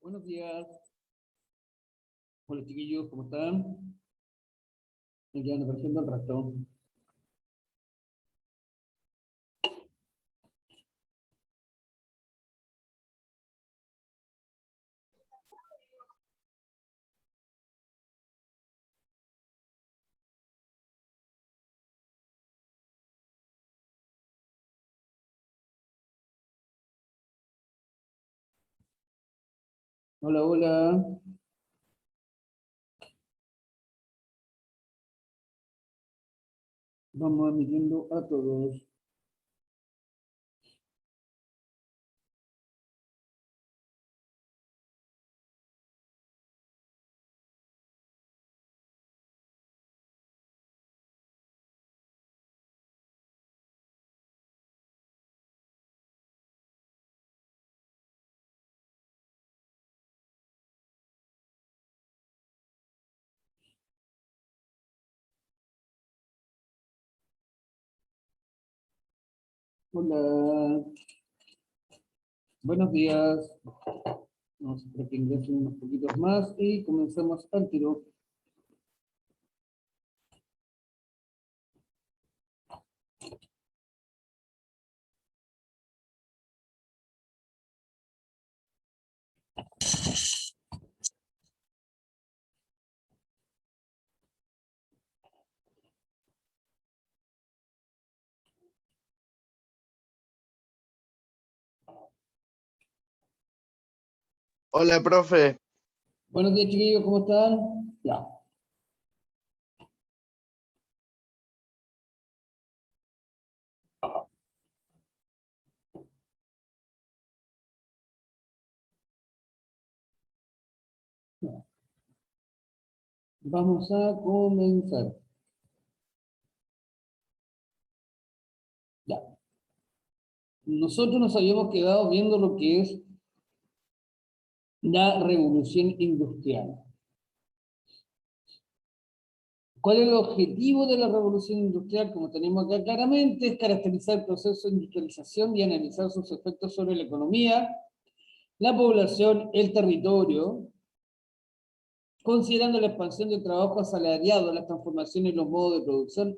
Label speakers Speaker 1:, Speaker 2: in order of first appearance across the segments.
Speaker 1: Buenos días. Hola chiquillos, ¿cómo están? Me quedan apareciendo al rato. Hola, hola. Vamos admitiendo a todos. Hola. Buenos días. Vamos a esperar que ingresen unos poquitos más y comenzamos al tiro.
Speaker 2: Hola, profe.
Speaker 1: Buenos días chiquillos, ¿cómo están? Ya. Vamos a comenzar. Ya. Nosotros nos habíamos quedado viendo lo que es la revolución industrial. ¿Cuál es el objetivo de la revolución industrial? Como tenemos acá claramente, es caracterizar el proceso de industrialización y analizar sus efectos sobre la economía, la población, el territorio, considerando la expansión del trabajo asalariado, las transformaciones en los modos de producción,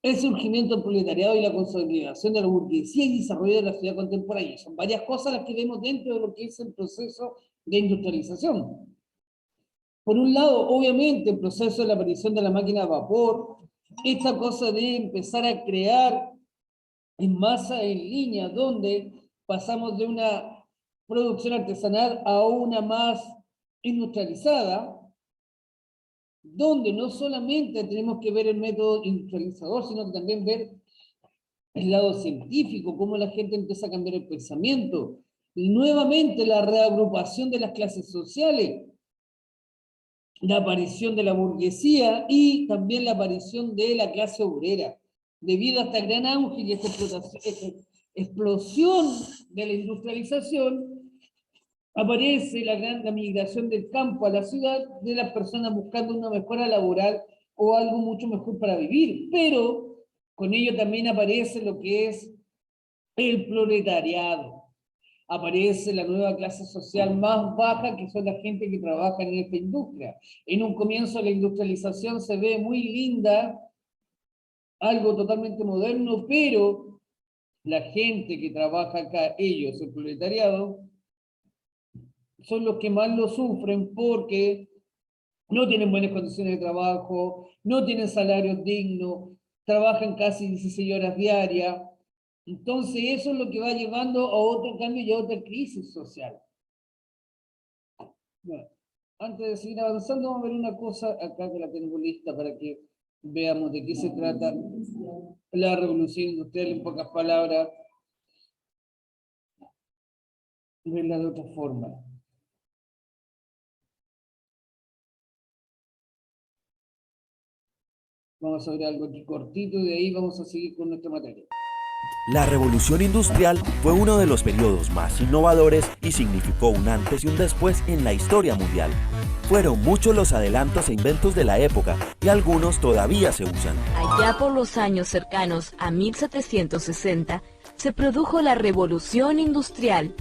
Speaker 1: el surgimiento del proletariado y la consolidación de la burguesía y desarrollo de la sociedad contemporánea. Son varias cosas las que vemos dentro de lo que es el proceso de industrialización. Por un lado, obviamente, el proceso de la aparición de la máquina a vapor, esta cosa de empezar a crear en masa, en línea, donde pasamos de una producción artesanal a una más industrializada, donde no solamente tenemos que ver el método industrializador, sino que también ver el lado científico, cómo la gente empieza a cambiar el pensamiento, y nuevamente la reagrupación de las clases sociales, la aparición de la burguesía y también la aparición de la clase obrera. Debido a esta gran auge y esta explosión de la industrialización, aparece la migración del campo a la ciudad de las personas buscando una mejora laboral o algo mucho mejor para vivir. Pero con ello también aparece lo que es el proletariado. Aparece la nueva clase social más baja, que son la gente que trabaja en esta industria. En un comienzo la industrialización se ve muy linda, algo totalmente moderno, pero la gente que trabaja acá, ellos, el proletariado, son los que más lo sufren porque no tienen buenas condiciones de trabajo, no tienen salarios dignos, trabajan casi 16 horas diarias. Entonces eso es lo que va llevando a otro cambio y a otra crisis social. Bueno, antes de seguir avanzando, vamos a ver una cosa acá que la tengo lista para que veamos de qué se trata la revolución industrial en pocas palabras, verla de otra forma. Vamos a ver algo aquí cortito y de ahí vamos a seguir con nuestra materia.
Speaker 3: La revolución industrial fue uno de los periodos más innovadores y significó un antes y un después en la historia mundial. Fueron muchos los adelantos e inventos de la época y algunos todavía se usan.
Speaker 4: Allá por los años cercanos a 1760, se produjo la revolución industrial.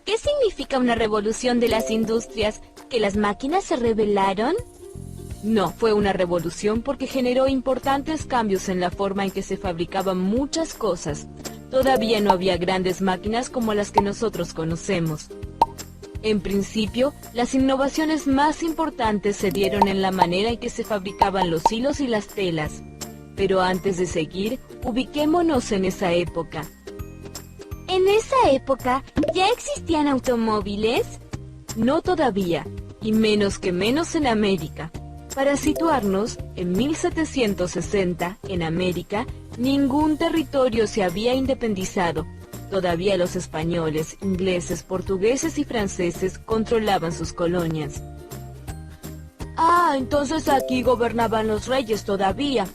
Speaker 4: ¿Qué significa una revolución de las industrias? ¿Que las máquinas se rebelaron? No, fue una revolución porque generó importantes cambios en la forma en que se fabricaban muchas cosas. Todavía no había grandes máquinas como las que nosotros conocemos. En principio, las innovaciones más importantes se dieron en la manera en que se fabricaban los hilos y las telas. Pero antes de seguir, ubiquémonos en esa época.
Speaker 5: ¿En esa época ya existían automóviles?
Speaker 4: No todavía, y menos que menos en América. Para situarnos, en 1760, en América, ningún territorio se había independizado. Todavía los españoles, ingleses, portugueses y franceses controlaban sus colonias. Ah, entonces aquí gobernaban los reyes todavía.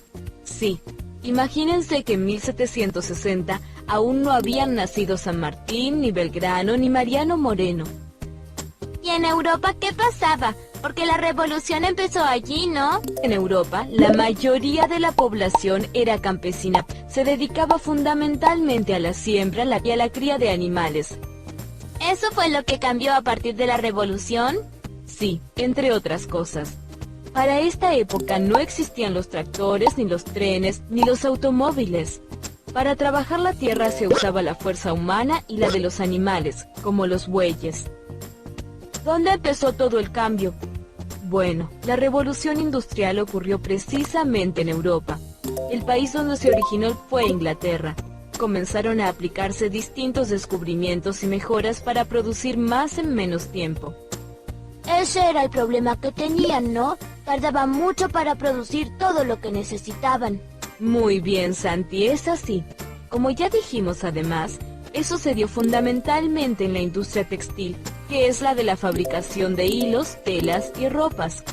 Speaker 4: Sí, imagínense que en 1760 aún no habían nacido San Martín, ni Belgrano, ni Mariano Moreno.
Speaker 5: ¿Y en Europa qué pasaba? Porque la revolución empezó allí, ¿no?
Speaker 4: En Europa, la mayoría de la población era campesina. Se dedicaba fundamentalmente a la siembra y a la cría de animales.
Speaker 5: ¿Eso fue lo que cambió a partir de la revolución?
Speaker 4: Sí, entre otras cosas. Para esta época no existían los tractores, ni los trenes, ni los automóviles. Para trabajar la tierra se usaba la fuerza humana y la de los animales, como los bueyes. ¿Dónde empezó todo el cambio? Bueno, la revolución industrial ocurrió precisamente en Europa. El país donde se originó fue Inglaterra. Comenzaron a aplicarse distintos descubrimientos y mejoras para producir más en menos tiempo.
Speaker 5: Ese era el problema que tenían, ¿no? Tardaban mucho para producir todo lo que necesitaban.
Speaker 4: Muy bien, Santi, es así. Como ya dijimos además, eso se dio fundamentalmente en la industria textil, que es la de la fabricación de hilos, telas y ropas.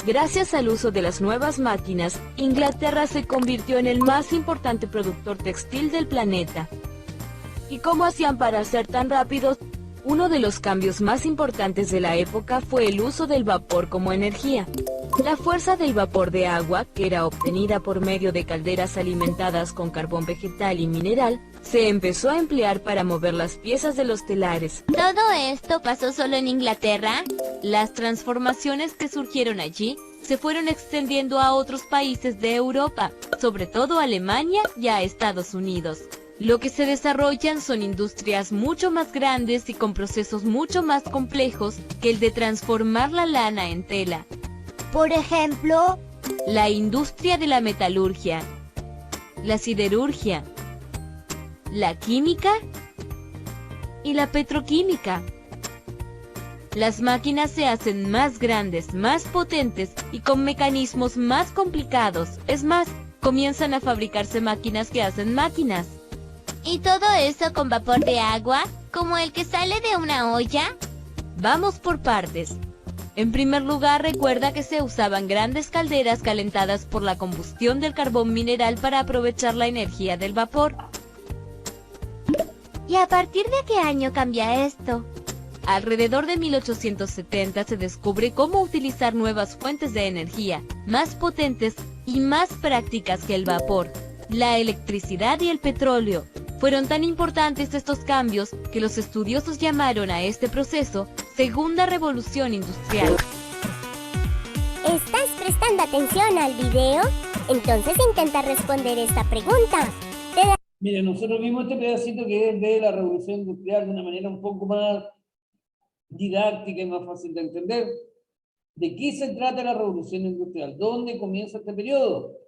Speaker 4: Gracias al uso de las nuevas máquinas, Inglaterra se convirtió en el más importante productor textil del planeta. ¿Y cómo hacían para ser tan rápidos? Uno de los cambios más importantes de la época fue el uso del vapor como energía. La fuerza del vapor de agua, que era obtenida por medio de calderas alimentadas con carbón vegetal y mineral, se empezó a emplear para mover las piezas de los telares.
Speaker 5: ¿Todo esto pasó solo en Inglaterra?
Speaker 4: Las transformaciones que surgieron allí se fueron extendiendo a otros países de Europa, sobre todo a Alemania y a Estados Unidos. Lo que se desarrollan son industrias mucho más grandes y con procesos mucho más complejos que el de transformar la lana en tela.
Speaker 5: Por ejemplo,
Speaker 4: la industria de la metalurgia, la siderurgia, la química y la petroquímica. Las máquinas se hacen más grandes, más potentes y con mecanismos más complicados. Es más, comienzan a fabricarse máquinas que hacen máquinas.
Speaker 5: ¿y todo eso con vapor de agua, como el que sale de una olla?
Speaker 4: Vamos por partes. En primer lugar, recuerda que se usaban grandes calderas calentadas por la combustión del carbón mineral para aprovechar la energía del vapor.
Speaker 5: ¿Y a partir de qué año cambia esto?
Speaker 4: Alrededor de 1870 se descubre cómo utilizar nuevas fuentes de energía, más potentes y más prácticas que el vapor. La electricidad y el petróleo. Fueron tan importantes estos cambios que los estudiosos llamaron a este proceso Segunda Revolución Industrial.
Speaker 6: ¿Estás prestando atención al video? Entonces intenta responder esta pregunta.
Speaker 1: Mira, nosotros vimos este pedacito que es de la Revolución Industrial de una manera un poco más didáctica y más fácil de entender. ¿De qué se trata la Revolución Industrial? ¿Dónde comienza este periodo?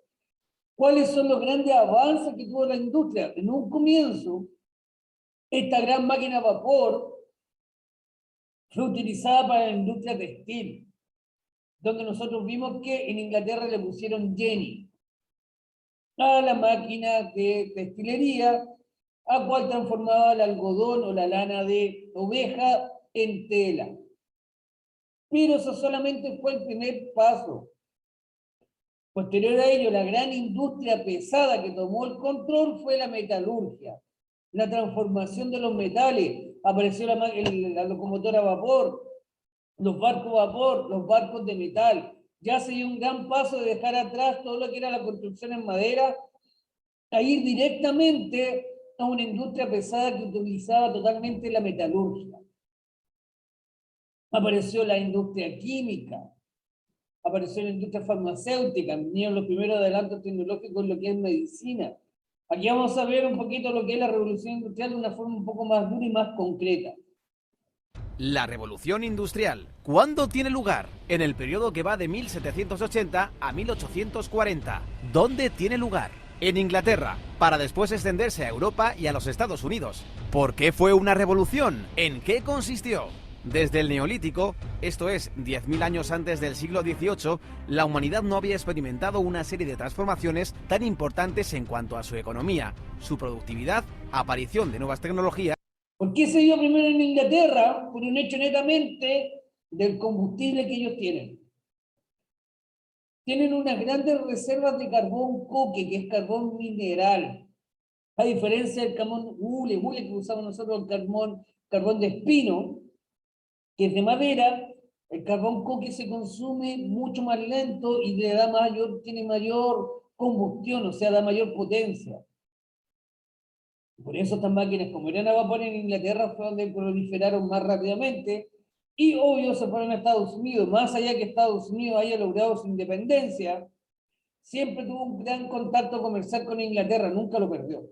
Speaker 1: ¿Cuáles son los grandes avances que tuvo la industria? En un comienzo, esta gran máquina a vapor fue utilizada para la industria textil, donde nosotros vimos que en Inglaterra le pusieron Jenny a la máquina de textilería, a cual transformaba el algodón o la lana de oveja en tela. Pero eso solamente fue el primer paso. Posterior a ello, la gran industria pesada que tomó el control fue la metalurgia, la transformación de los metales. Apareció la locomotora a vapor, los barcos a vapor, los barcos de metal. Ya se dio un gran paso de dejar atrás todo lo que era la construcción en madera, a ir directamente a una industria pesada que utilizaba totalmente la metalurgia. apareció la industria química, apareció la industria farmacéutica, vinieron los primeros adelantos tecnológicos en lo que es medicina. Aquí vamos a ver un poquito lo que es la revolución industrial de una forma un poco más dura y más concreta.
Speaker 7: La revolución industrial. ¿Cuándo tiene lugar? En el periodo que va de 1780 a 1840. ¿Dónde tiene lugar? En Inglaterra, para después extenderse a Europa y a los Estados Unidos. ¿Por qué fue una revolución? ¿En qué consistió? Desde el Neolítico, esto es, 10.000 años antes del siglo XVIII, la humanidad no había experimentado una serie de transformaciones tan importantes en cuanto a su economía, su productividad, aparición de nuevas tecnologías.
Speaker 1: ¿Por qué se dio primero en Inglaterra? Por un hecho netamente del combustible que ellos tienen. Tienen unas grandes reservas de carbón coque, que es carbón mineral. A diferencia del carbón hule que usamos nosotros, el carbón de espino, que es de madera, el carbón coque se consume mucho más lento y le da tiene mayor combustión, o sea, da mayor potencia. Por eso estas máquinas, como eran a vapor en Inglaterra, fue donde proliferaron más rápidamente, y obvio se fueron a Estados Unidos. Más allá que Estados Unidos haya logrado su independencia, siempre tuvo un gran contacto comercial con Inglaterra, nunca lo perdió.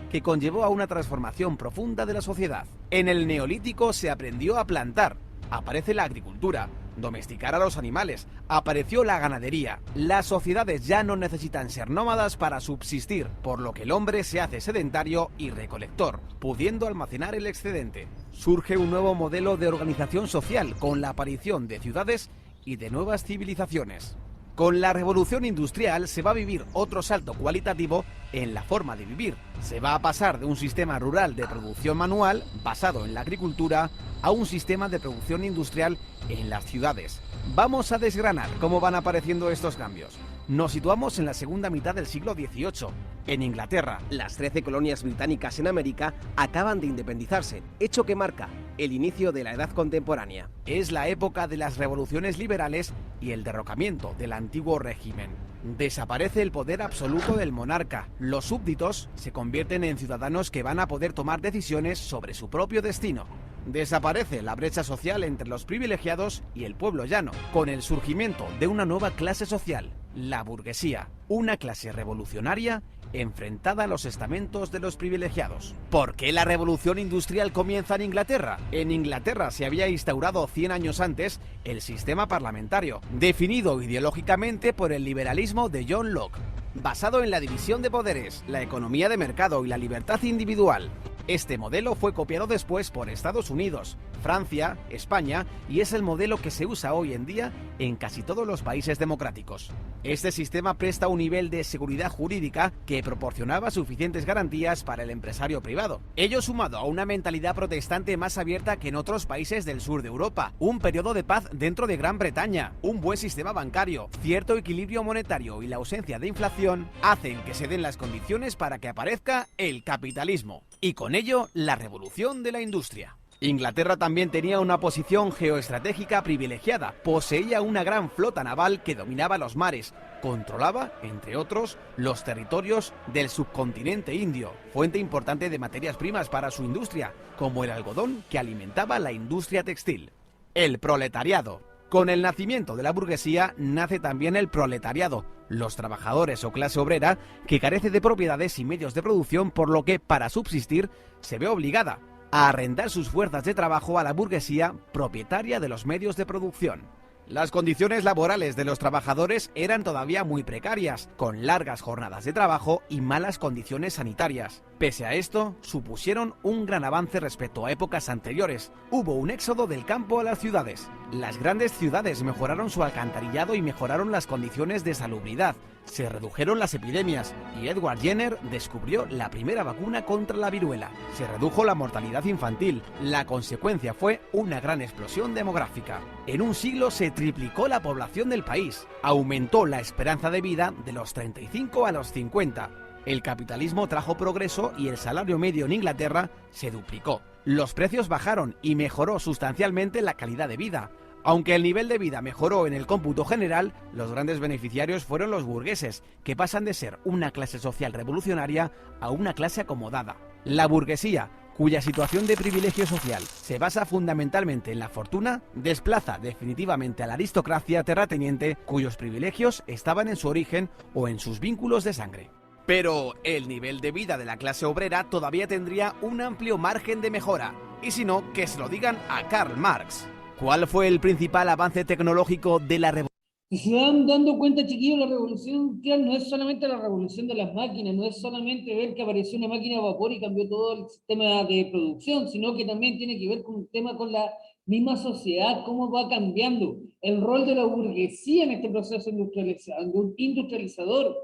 Speaker 7: Que conllevó a una transformación profunda de la sociedad. En el Neolítico se aprendió a plantar, aparece la agricultura, domesticar a los animales, apareció la ganadería. Las sociedades ya no necesitan ser nómadas para subsistir, por lo que el hombre se hace sedentario y recolector, pudiendo almacenar el excedente. Surge un nuevo modelo de organización social con la aparición de ciudades y de nuevas civilizaciones. Con la revolución industrial se va a vivir otro salto cualitativo en la forma de vivir. Se va a pasar de un sistema rural de producción manual, basado en la agricultura, a un sistema de producción industrial en las ciudades. Vamos a desgranar cómo van apareciendo estos cambios. Nos situamos en la segunda mitad del siglo XVIII. En Inglaterra, las 13 colonias británicas en América acaban de independizarse, hecho que marca el inicio de la edad contemporánea. Es la época de las revoluciones liberales y el derrocamiento del antiguo régimen. Desaparece el poder absoluto del monarca. Los súbditos se convierten en ciudadanos que van a poder tomar decisiones sobre su propio destino. Desaparece la brecha social entre los privilegiados y el pueblo llano, con el surgimiento de una nueva clase social, la burguesía, una clase revolucionaria enfrentada a los estamentos de los privilegiados. ¿Por qué la revolución industrial comienza en Inglaterra? En Inglaterra se había instaurado 100 años antes el sistema parlamentario, definido ideológicamente por el liberalismo de John Locke, basado en la división de poderes, la economía de mercado y la libertad individual. Este modelo fue copiado después por Estados Unidos, Francia, España y es el modelo que se usa hoy en día en casi todos los países democráticos. Este sistema presta un nivel de seguridad jurídica que proporcionaba suficientes garantías para el empresario privado. Ello sumado a una mentalidad protestante más abierta que en otros países del sur de Europa, un periodo de paz dentro de Gran Bretaña, un buen sistema bancario, cierto equilibrio monetario y la ausencia de inflación hacen que se den las condiciones para que aparezca el capitalismo. Y con ello, la revolución de la industria. Inglaterra también tenía una posición geoestratégica privilegiada, poseía una gran flota naval que dominaba los mares, controlaba, entre otros, los territorios del subcontinente indio, fuente importante de materias primas para su industria, como el algodón que alimentaba la industria textil. El proletariado. Con el nacimiento de la burguesía nace también el proletariado, los trabajadores o clase obrera que carece de propiedades y medios de producción, por lo que, para subsistir, se ve obligada a arrendar sus fuerzas de trabajo a la burguesía propietaria de los medios de producción. Las condiciones laborales de los trabajadores eran todavía muy precarias, con largas jornadas de trabajo y malas condiciones sanitarias. Pese a esto, supusieron un gran avance respecto a épocas anteriores. Hubo un éxodo del campo a las ciudades. Las grandes ciudades mejoraron su alcantarillado y mejoraron las condiciones de salubridad. Se redujeron las epidemias y Edward Jenner descubrió la primera vacuna contra la viruela. Se redujo la mortalidad infantil. La consecuencia fue una gran explosión demográfica. En un siglo se triplicó la población del país. Aumentó la esperanza de vida de los 35 a los 50. El capitalismo trajo progreso y el salario medio en Inglaterra se duplicó. Los precios bajaron y mejoró sustancialmente la calidad de vida. Aunque el nivel de vida mejoró en el cómputo general, los grandes beneficiarios fueron los burgueses, que pasan de ser una clase social revolucionaria a una clase acomodada. La burguesía, cuya situación de privilegio social se basa fundamentalmente en la fortuna, desplaza definitivamente a la aristocracia terrateniente cuyos privilegios estaban en su origen o en sus vínculos de sangre. Pero el nivel de vida de la clase obrera todavía tendría un amplio margen de mejora, y si no, que se lo digan a Karl Marx. ¿Cuál fue el principal avance tecnológico de la revolución?
Speaker 1: Si se van dando cuenta, chiquillos, la revolución industrial no es solamente la revolución de las máquinas, no es solamente ver que apareció una máquina de vapor y cambió todo el sistema de producción, sino que también tiene que ver con un tema con la misma sociedad, cómo va cambiando el rol de la burguesía en este proceso industrializador,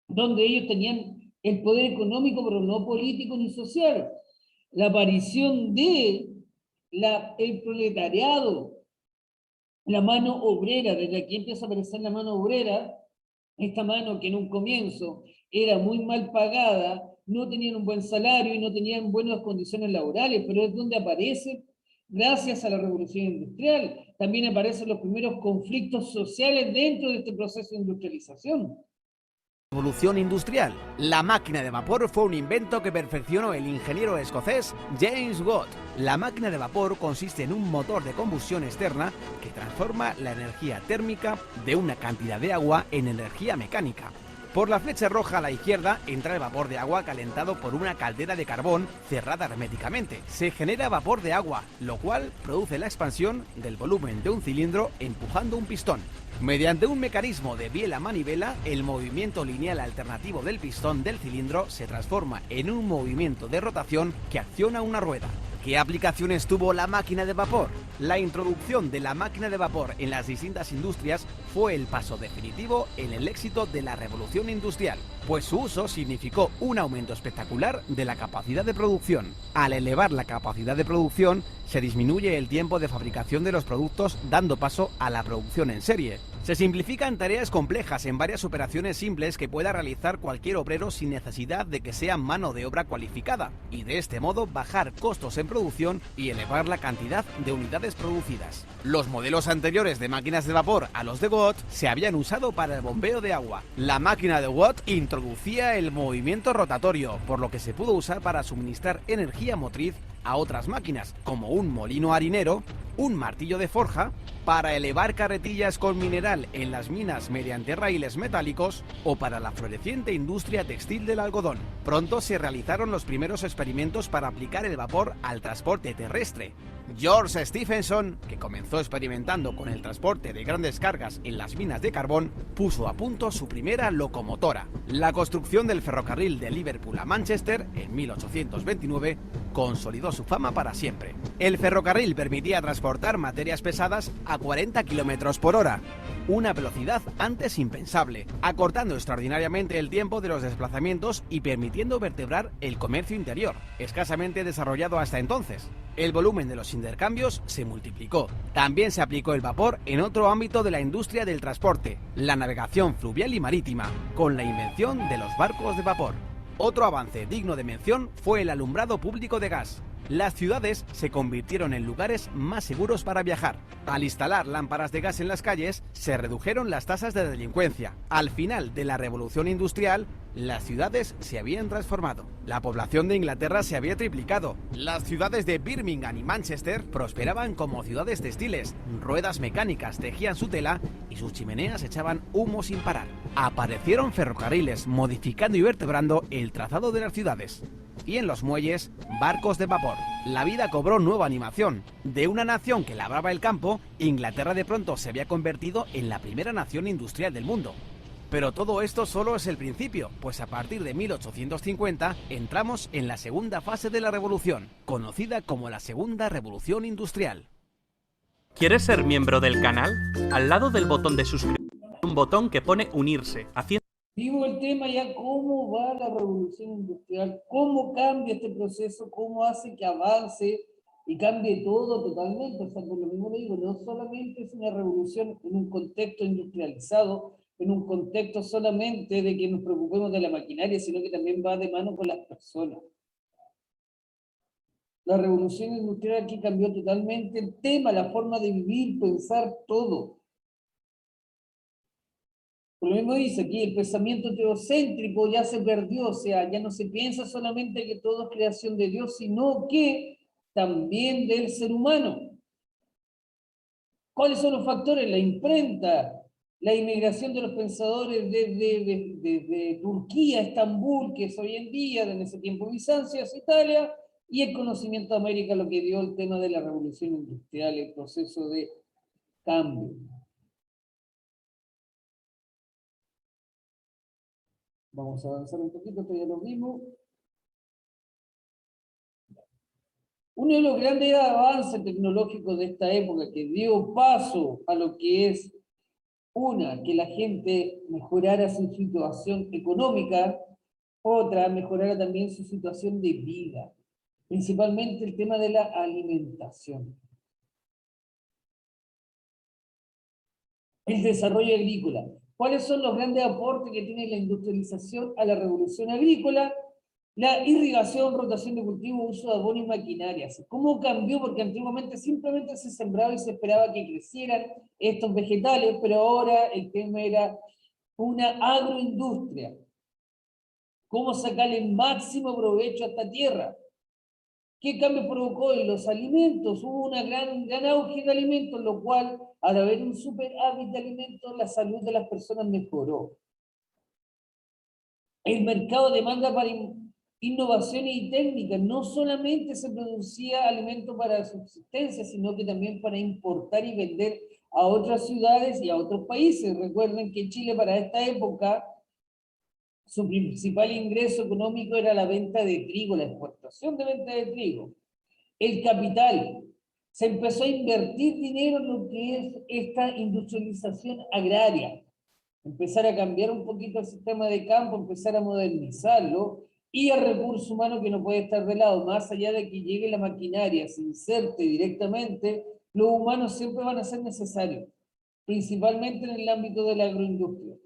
Speaker 1: donde ellos tenían el poder económico, pero no político ni social. La aparición de el proletariado, la mano obrera, desde aquí empieza a aparecer la mano obrera, esta mano que en un comienzo era muy mal pagada, no tenían un buen salario y no tenían buenas condiciones laborales, pero es donde aparece, gracias a la revolución industrial, también aparecen los primeros conflictos sociales dentro de este proceso de industrialización.
Speaker 7: Revolución industrial. La máquina de vapor fue un invento que perfeccionó el ingeniero escocés James Watt. La máquina de vapor consiste en un motor de combustión externa que transforma la energía térmica de una cantidad de agua en energía mecánica. Por la flecha roja a la izquierda entra el vapor de agua calentado por una caldera de carbón cerrada herméticamente. Se genera vapor de agua, lo cual produce la expansión del volumen de un cilindro empujando un pistón. Mediante un mecanismo de biela manivela, el movimiento lineal alternativo del pistón del cilindro se transforma en un movimiento de rotación que acciona una rueda. ¿Qué aplicaciones tuvo la máquina de vapor? La introducción de la máquina de vapor en las distintas industrias fue el paso definitivo en el éxito de la revolución industrial, pues su uso significó un aumento espectacular de la capacidad de producción. Al elevar la capacidad de producción, se disminuye el tiempo de fabricación de los productos, dando paso a la producción en serie. Se simplifican tareas complejas en varias operaciones simples que pueda realizar cualquier obrero sin necesidad de que sea mano de obra cualificada, y de este modo bajar costos en producción y elevar la cantidad de unidades producidas. Los modelos anteriores de máquinas de vapor a los de Watt se habían usado para el bombeo de agua. La máquina de Watt introducía el movimiento rotatorio, por lo que se pudo usar para suministrar energía motriz a otras máquinas, como un molino harinero, un martillo de forja, para elevar carretillas con mineral en las minas mediante raíles metálicos o para la floreciente industria textil del algodón. Pronto se realizaron los primeros experimentos para aplicar el vapor al transporte terrestre. George Stephenson, que comenzó experimentando con el transporte de grandes cargas en las minas de carbón, puso a punto su primera locomotora. La construcción del ferrocarril de Liverpool a Manchester en 1829 consolidó su fama para siempre. El ferrocarril permitía transportar materias pesadas a 40 km por hora, una velocidad antes impensable, acortando extraordinariamente el tiempo de los desplazamientos y permitiendo vertebrar el comercio interior, escasamente desarrollado hasta entonces. El volumen de los intercambios se multiplicó. También se aplicó el vapor en otro ámbito de la industria del transporte, la navegación fluvial y marítima, con la invención de los barcos de vapor. Otro avance digno de mención fue el alumbrado público de gas. Las ciudades se convirtieron en lugares más seguros para viajar. Al instalar lámparas de gas en las calles, se redujeron las tasas de delincuencia. Al final de la revolución industrial, las ciudades se habían transformado. La población de Inglaterra se había triplicado. Las ciudades de Birmingham y Manchester prosperaban como ciudades textiles. Ruedas mecánicas tejían su tela y sus chimeneas echaban humo sin parar. Aparecieron ferrocarriles modificando y vertebrando el trazado de las ciudades. Y en los muelles, barcos de vapor. La vida cobró nueva animación. De una nación que labraba el campo, Inglaterra de pronto se había convertido en la primera nación industrial del mundo. Pero todo esto solo es el principio, pues a partir de 1850 entramos en la segunda fase de la revolución, conocida como la Segunda Revolución Industrial.
Speaker 8: ¿Quieres ser miembro del canal? Al lado del botón de suscribir, un botón que pone unirse, haciendo...
Speaker 1: Vimos el tema ya, cómo va la revolución industrial, cómo cambia este proceso, cómo hace que avance y cambie todo totalmente. O sea, por lo mismo le digo, no solamente es una revolución en un contexto industrializado, en un contexto solamente de que nos preocupemos de la maquinaria, sino que también va de mano con las personas. La revolución industrial aquí cambió totalmente el tema, la forma de vivir, pensar todo. Por lo mismo dice aquí, el pensamiento teocéntrico ya se perdió, o sea, ya no se piensa solamente que todo es creación de Dios, sino que también del ser humano. ¿Cuáles son los factores? La imprenta, la inmigración de los pensadores desde Turquía a Estambul, que es hoy en día, en ese tiempo Bizancio, hacia Italia, y el conocimiento de América, lo que dio el tema de la revolución industrial, el proceso de cambio. Vamos a avanzar un poquito, esto ya lo vimos. Uno de los grandes avances tecnológicos de esta época que dio paso a lo que es que la gente mejorara su situación económica, otra, mejorara también su situación de vida, principalmente el tema de la alimentación. El desarrollo agrícola. ¿Cuáles son los grandes aportes que tiene la industrialización a la revolución agrícola? La irrigación, rotación de cultivo, uso de abono y maquinarias. ¿Cómo cambió? Porque antiguamente simplemente se sembraba y se esperaba que crecieran estos vegetales, pero ahora el tema era una agroindustria. ¿Cómo sacarle el máximo provecho a esta tierra? ¿Qué cambio provocó en los alimentos? Hubo un gran auge de alimentos, lo cual, al haber un superávit de alimentos, la salud de las personas mejoró. El mercado demanda para innovaciones y técnicas. No solamente se producía alimento para subsistencia, sino que también para importar y vender a otras ciudades y a otros países. Recuerden que Chile para esta época, su principal ingreso económico era la venta de trigo, la exportación de venta de trigo. El capital. Se empezó a invertir dinero en lo que es esta industrialización agraria. Empezar a cambiar un poquito el sistema de campo, empezar a modernizarlo, y el recurso humano que no puede estar de lado, más allá de que llegue la maquinaria, se inserte directamente, los humanos siempre van a ser necesarios, principalmente en el ámbito de la agroindustria.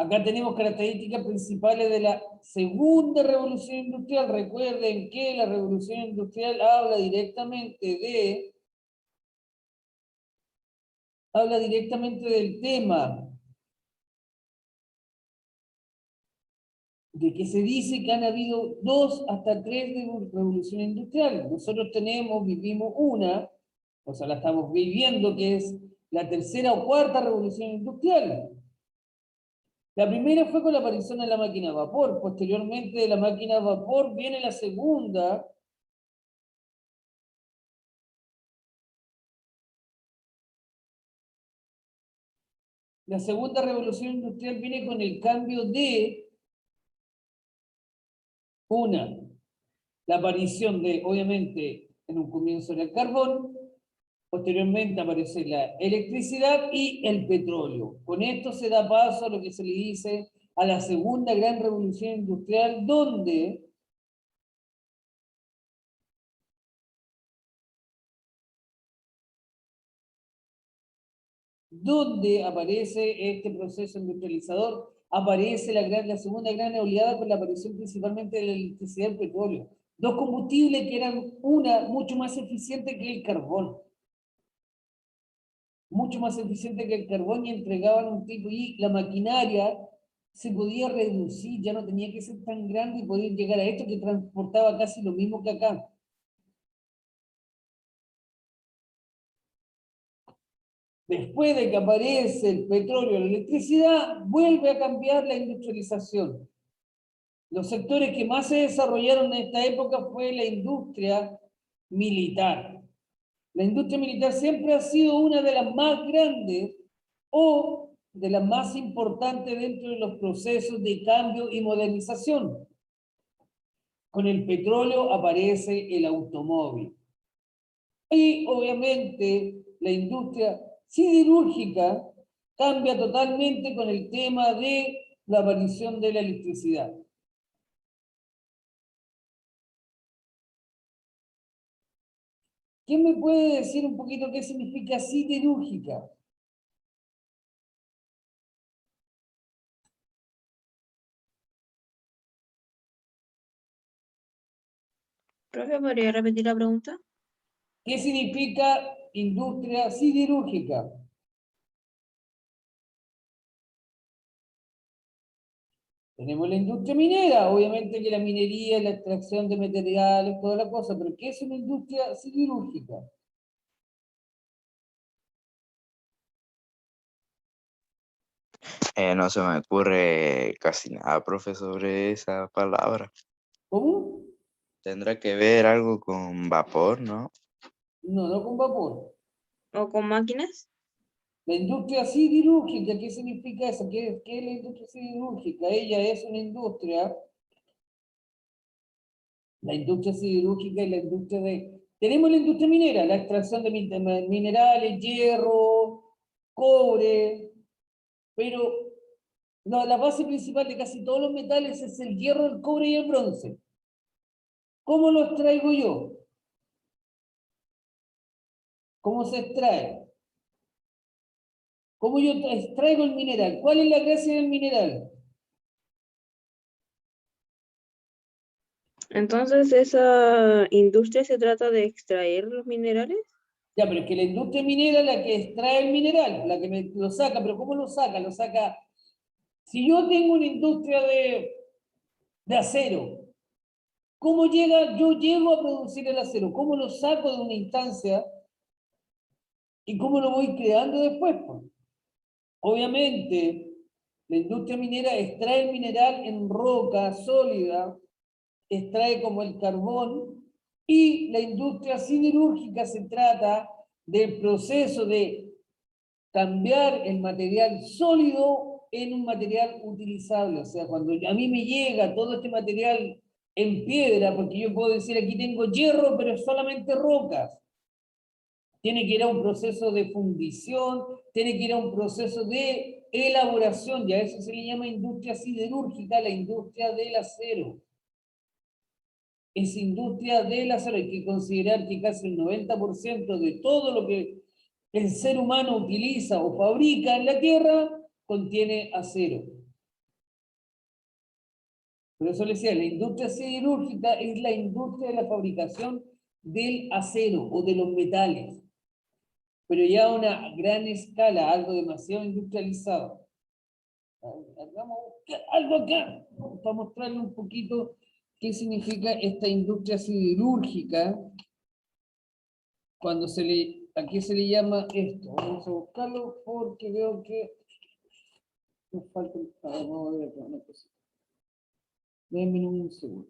Speaker 1: Acá tenemos características principales de la segunda revolución industrial. Recuerden que la revolución industrial habla directamente del tema de que se dice que han habido 2 hasta 3 revoluciones industriales. Nosotros vivimos una, o sea, la estamos viviendo, que es la tercera o cuarta revolución industrial. La primera fue con la aparición de la máquina a vapor. Posteriormente de la máquina a vapor viene la segunda. La segunda revolución industrial viene con el cambio de la aparición de, obviamente, en un comienzo era el carbón, posteriormente aparece la electricidad y el petróleo. Con esto se da paso a lo que se le dice a la segunda gran revolución industrial, donde aparece este proceso industrializador, aparece la segunda gran oleada con la aparición principalmente de la electricidad y el petróleo. Dos combustibles que eran mucho más eficiente que el carbón. Mucho más eficiente que el carbón, y entregaban un tipo, y la maquinaria se podía reducir, ya no tenía que ser tan grande y podía llegar a esto que transportaba casi lo mismo que acá. Después de que aparece el petróleo y la electricidad, vuelve a cambiar la industrialización. Los sectores que más se desarrollaron en esta época fue la industria militar. La industria militar siempre ha sido una de las más grandes o de las más importantes dentro de los procesos de cambio y modernización. Con el petróleo aparece el automóvil. Y obviamente la industria siderúrgica cambia totalmente con el tema de la aparición de la electricidad. ¿Quién me puede decir un poquito qué significa siderúrgica?
Speaker 9: Profe, ¿podría repetir la pregunta?
Speaker 1: ¿Qué significa industria siderúrgica? Tenemos la industria minera, obviamente que la minería, la extracción de materiales, toda la cosa, pero ¿qué es una industria siderúrgica?
Speaker 2: No se me ocurre casi nada, profe, sobre esa palabra.
Speaker 1: ¿Cómo?
Speaker 2: Tendrá que ver algo con vapor, ¿no?
Speaker 1: No, no con vapor.
Speaker 9: ¿O con máquinas?
Speaker 1: La industria siderúrgica, ¿qué significa eso? ¿Qué es la industria siderúrgica? Ella es una industria, la industria siderúrgica y la industria de... Tenemos la industria minera, la extracción de minerales, hierro, cobre, pero no, la base principal de casi todos los metales es el hierro, el cobre y el bronce. ¿Cómo lo extraigo yo? ¿Cómo se extrae? ¿Cómo yo extraigo el mineral? ¿Cuál es la gracia del mineral?
Speaker 9: Entonces, ¿esa industria se trata de extraer los minerales?
Speaker 1: Ya, pero es que la industria minera es la que extrae el mineral, la que lo saca, pero ¿cómo lo saca? Lo saca... Si yo tengo una industria de acero, ¿cómo yo llego a producir el acero? ¿Cómo lo saco de una instancia? ¿Y cómo lo voy creando después? Pues? Obviamente, la industria minera extrae el mineral en roca sólida, extrae como el carbón, y la industria siderúrgica se trata del proceso de cambiar el material sólido en un material utilizable. O sea, cuando a mí me llega todo este material en piedra, porque yo puedo decir aquí tengo hierro, pero es solamente rocas. Tiene que ir a un proceso de fundición, tiene que ir a un proceso de elaboración, y a eso se le llama industria siderúrgica, la industria del acero. Es industria del acero, hay que considerar que casi el 90% de todo lo que el ser humano utiliza o fabrica en la Tierra contiene acero. Por eso les decía, la industria siderúrgica es la industria de la fabricación del acero o de los metales, pero ya a una gran escala, algo demasiado industrializado. Vamos a buscar algo acá para mostrarle un poquito qué significa esta industria siderúrgica cuando ¿a qué se le llama esto? Vamos a buscarlo porque veo que nos falta vamos a ver acá una cosita. Déjenme un segundo.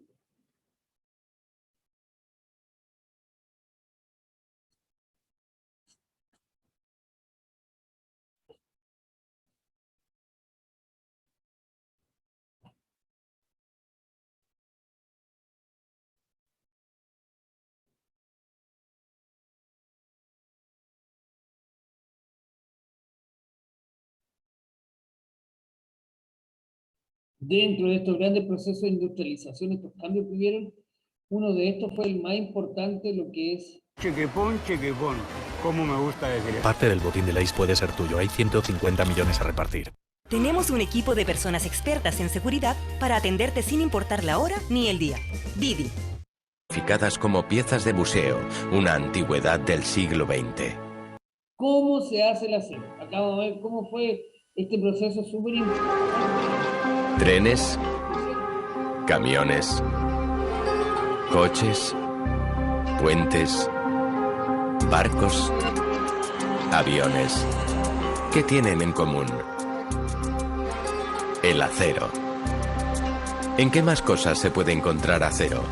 Speaker 1: Dentro de estos grandes procesos de industrialización, estos cambios que hubieron, uno de estos fue el más importante, lo que es...
Speaker 10: Chiquipón, chiquipón. ¿Cómo me gusta decir eso?
Speaker 11: Parte del botín de Lays puede ser tuyo. Hay 150 millones a repartir.
Speaker 12: Tenemos un equipo de personas expertas en seguridad para atenderte sin importar la hora ni el día. Didi.
Speaker 13: Clasificadas como piezas de museo, una antigüedad del siglo XX.
Speaker 1: ¿Cómo se hace el acero? Acá vamos a ver cómo fue este proceso súper importante.
Speaker 13: Trenes, camiones, coches, puentes, barcos, aviones. ¿Qué tienen en común? El acero. ¿En qué más cosas se puede encontrar acero?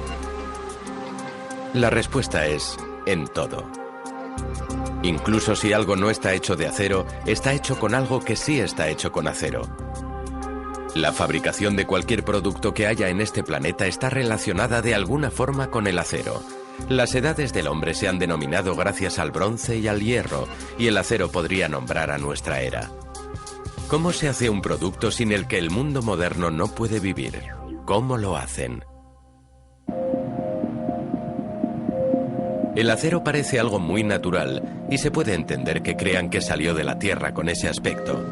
Speaker 13: La respuesta es en todo. Incluso si algo no está hecho de acero, está hecho con algo que sí está hecho con acero. La fabricación de cualquier producto que haya en este planeta está relacionada de alguna forma con el acero. Las edades del hombre se han denominado gracias al bronce y al hierro, y el acero podría nombrar a nuestra era. ¿Cómo se hace un producto sin el que el mundo moderno no puede vivir? ¿Cómo lo hacen? El acero parece algo muy natural y se puede entender que crean que salió de la Tierra con ese aspecto.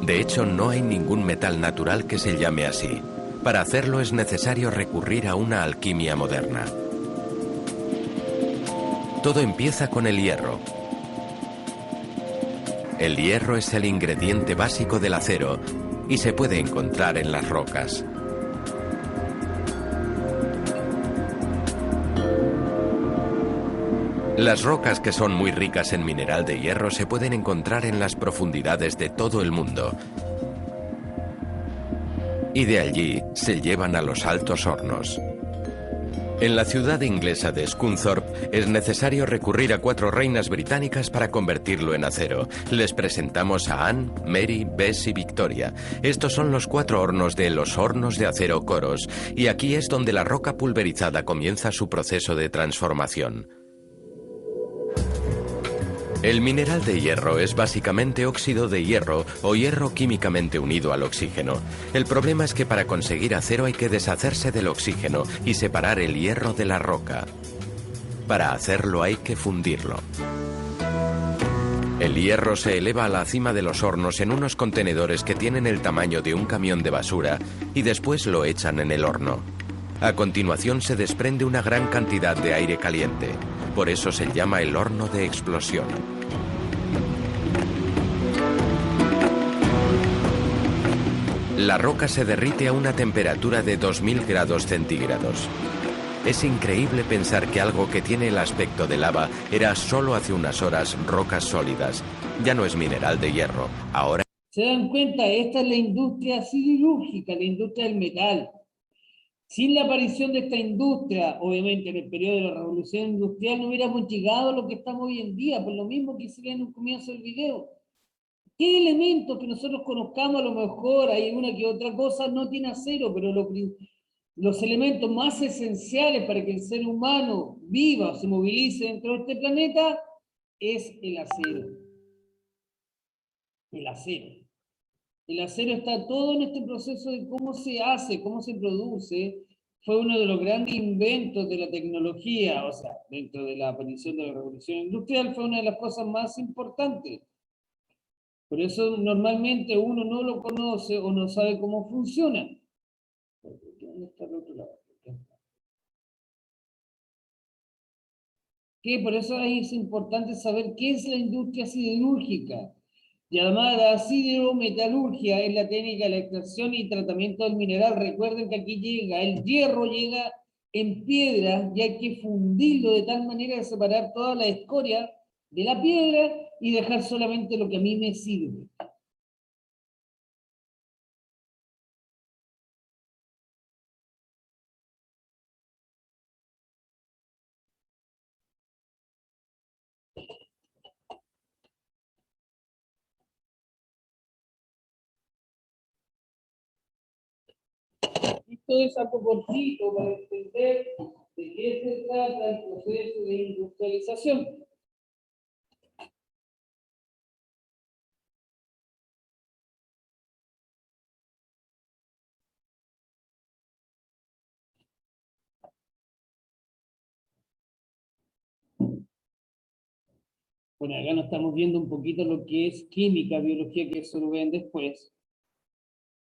Speaker 13: De hecho, no hay ningún metal natural que se llame así. Para hacerlo es necesario recurrir a una alquimia moderna. Todo empieza con el hierro. El hierro es el ingrediente básico del acero y se puede encontrar en las rocas. Las rocas que son muy ricas en mineral de hierro se pueden encontrar en las profundidades de todo el mundo. Y de allí se llevan a los altos hornos. En la ciudad inglesa de Scunthorpe es necesario recurrir a 4 reinas británicas para convertirlo en acero. Les presentamos a Anne, Mary, Bess y Victoria. Estos son los 4 hornos de los hornos de acero Coros, y aquí es donde la roca pulverizada comienza su proceso de transformación. El mineral de hierro es básicamente óxido de hierro o hierro químicamente unido al oxígeno. El problema es que para conseguir acero hay que deshacerse del oxígeno y separar el hierro de la roca. Para hacerlo hay que fundirlo. El hierro se eleva a la cima de los hornos en unos contenedores que tienen el tamaño de un camión de basura y después lo echan en el horno. A continuación se desprende una gran cantidad de aire caliente. Por eso se llama el horno de explosión. La roca se derrite a una temperatura de 2000 grados centígrados. Es increíble pensar que algo que tiene el aspecto de lava era solo hace unas horas rocas sólidas. Ya no es mineral de hierro, ahora...
Speaker 1: ¿Se dan cuenta? Esta es la industria siderúrgica, la industria del metal. Sin la aparición de esta industria, obviamente en el periodo de la revolución industrial, no hubiéramos llegado a lo que estamos hoy en día, por lo mismo que hice en un comienzo del video. ¿Qué elementos que nosotros conozcamos a lo mejor, hay una que otra cosa, no tiene acero, pero los elementos más esenciales para que el ser humano viva o se movilice dentro de este planeta es el acero. El acero. El acero está todo en este proceso de cómo se hace, cómo se produce. Fue uno de los grandes inventos de la tecnología, o sea, dentro de la aparición de la revolución industrial, fue una de las cosas más importantes. Por eso normalmente uno no lo conoce o no sabe cómo funciona. ¿Dónde está el otro lado? Que por eso ahí es importante saber qué es la industria siderúrgica. Llamada siderometalurgia es la técnica de la extracción y tratamiento del mineral. Recuerden que aquí llega, el hierro llega en piedra y hay que fundirlo de tal manera de separar toda la escoria de la piedra y dejar solamente lo que a mí me sirve. Esto es algo cortito para entender de qué se trata el proceso de industrialización. Bueno, acá nos estamos viendo un poquito lo que es química, biología, que eso lo ven después.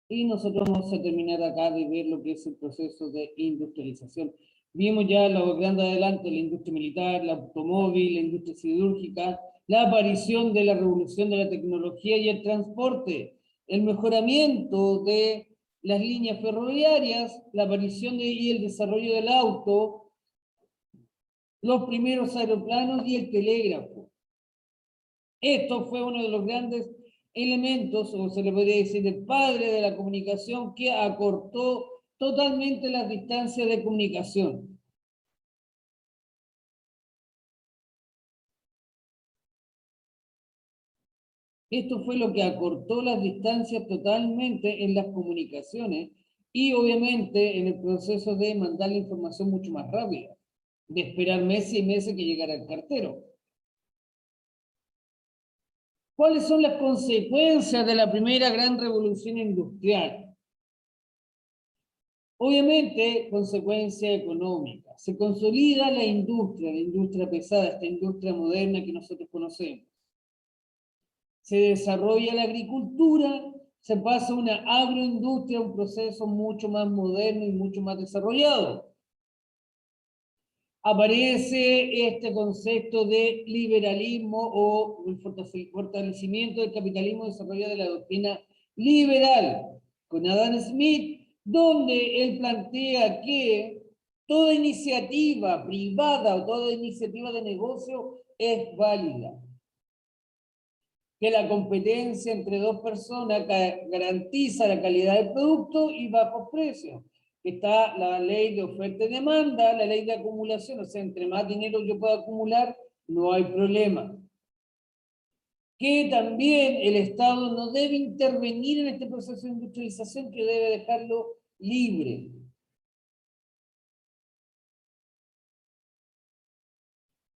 Speaker 1: Y nosotros vamos a terminar acá de ver lo que es el proceso de industrialización. Vimos ya lo grande adelante, la industria militar, la automóvil, la industria siderúrgica, la aparición de la revolución de la tecnología y el transporte, el mejoramiento de las líneas ferroviarias, la aparición y el desarrollo del auto, los primeros aeroplanos y el telégrafo. Esto fue uno de los grandes elementos, o se le podría decir el padre de la comunicación, que acortó totalmente las distancias de comunicación. Esto fue lo que acortó las distancias totalmente en las comunicaciones y obviamente en el proceso de mandar la información mucho más rápida, de esperar meses y meses que llegara el cartero. ¿Cuáles son las consecuencias de la primera gran revolución industrial? Obviamente, consecuencia económica. Se consolida la industria pesada, esta industria moderna que nosotros conocemos. Se desarrolla la agricultura, se pasa a una agroindustria, un proceso mucho más moderno y mucho más desarrollado. Aparece este concepto de liberalismo o el fortalecimiento del capitalismo desarrollado de la doctrina liberal, con Adam Smith, donde él plantea que toda iniciativa privada o toda iniciativa de negocio es válida, que la competencia entre dos personas garantiza la calidad del producto y bajos precios. Está la ley de oferta y demanda, la ley de acumulación, o sea, entre más dinero yo pueda acumular, no hay problema. Que también el Estado no debe intervenir en este proceso de industrialización, que debe dejarlo libre.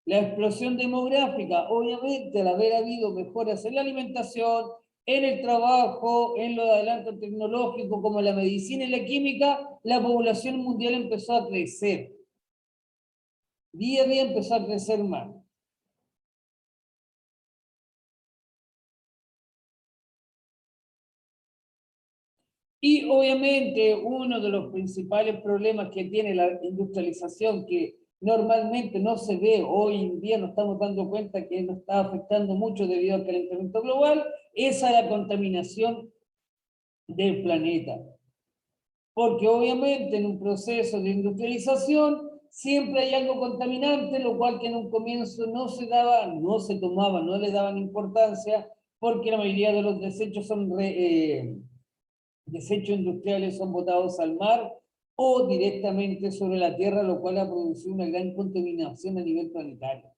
Speaker 1: La explosión demográfica, obviamente, al haber habido mejoras en la alimentación, en el trabajo, en los adelantos tecnológicos como la medicina y la química, la población mundial empezó a crecer. Día a día empezó a crecer más. Y obviamente uno de los principales problemas que tiene la industrialización, que normalmente no se ve, hoy en día nos estamos dando cuenta que nos está afectando mucho debido al calentamiento global, es a la contaminación del planeta. Porque obviamente en un proceso de industrialización siempre hay algo contaminante, lo cual que en un comienzo no se daba, no se tomaba, no le daban importancia, porque la mayoría de los desechos son desechos industriales son botados al mar o directamente sobre la tierra, lo cual ha producido una gran contaminación a nivel planetario.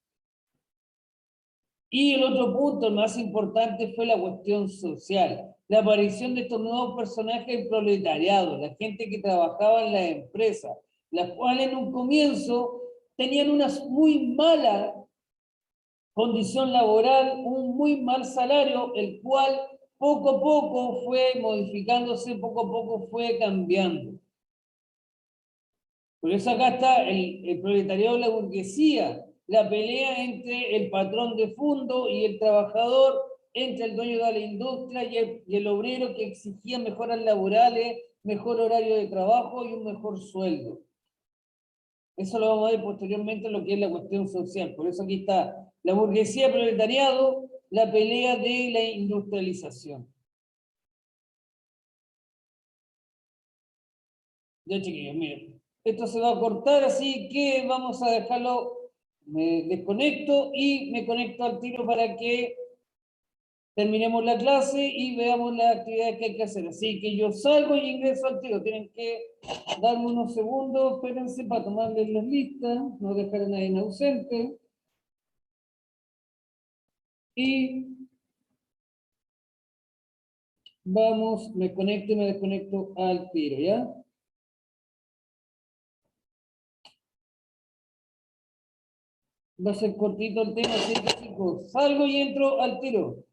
Speaker 1: Y el otro punto más importante fue la cuestión social. La aparición de estos nuevos personajes del proletariado, la gente que trabajaba en la empresa, las cuales en un comienzo tenían una muy mala condición laboral, un muy mal salario, el cual poco a poco fue modificándose, poco a poco fue cambiando. Por eso acá está el proletariado de la burguesía, la pelea entre el patrón de fondo y el trabajador, entre el dueño de la industria y el obrero, que exigía mejoras laborales, mejor horario de trabajo y un mejor sueldo. Eso lo vamos a ver posteriormente en lo que es la cuestión social. Por eso aquí está la burguesía, proletariado, la pelea de la industrialización. Ya, chiquillos, miren. Esto se va a cortar, así que vamos a dejarlo. Me desconecto y me conecto al tiro para que terminemos la clase y veamos las actividades que hay que hacer. Así que yo salgo y ingreso al tiro. Tienen que darme unos segundos, espérense para tomarles las listas, no dejar a nadie ausente. Y vamos, me conecto y me desconecto al tiro, ¿ya? Va a ser cortito el tema, así que chicos, salgo y entro al tiro.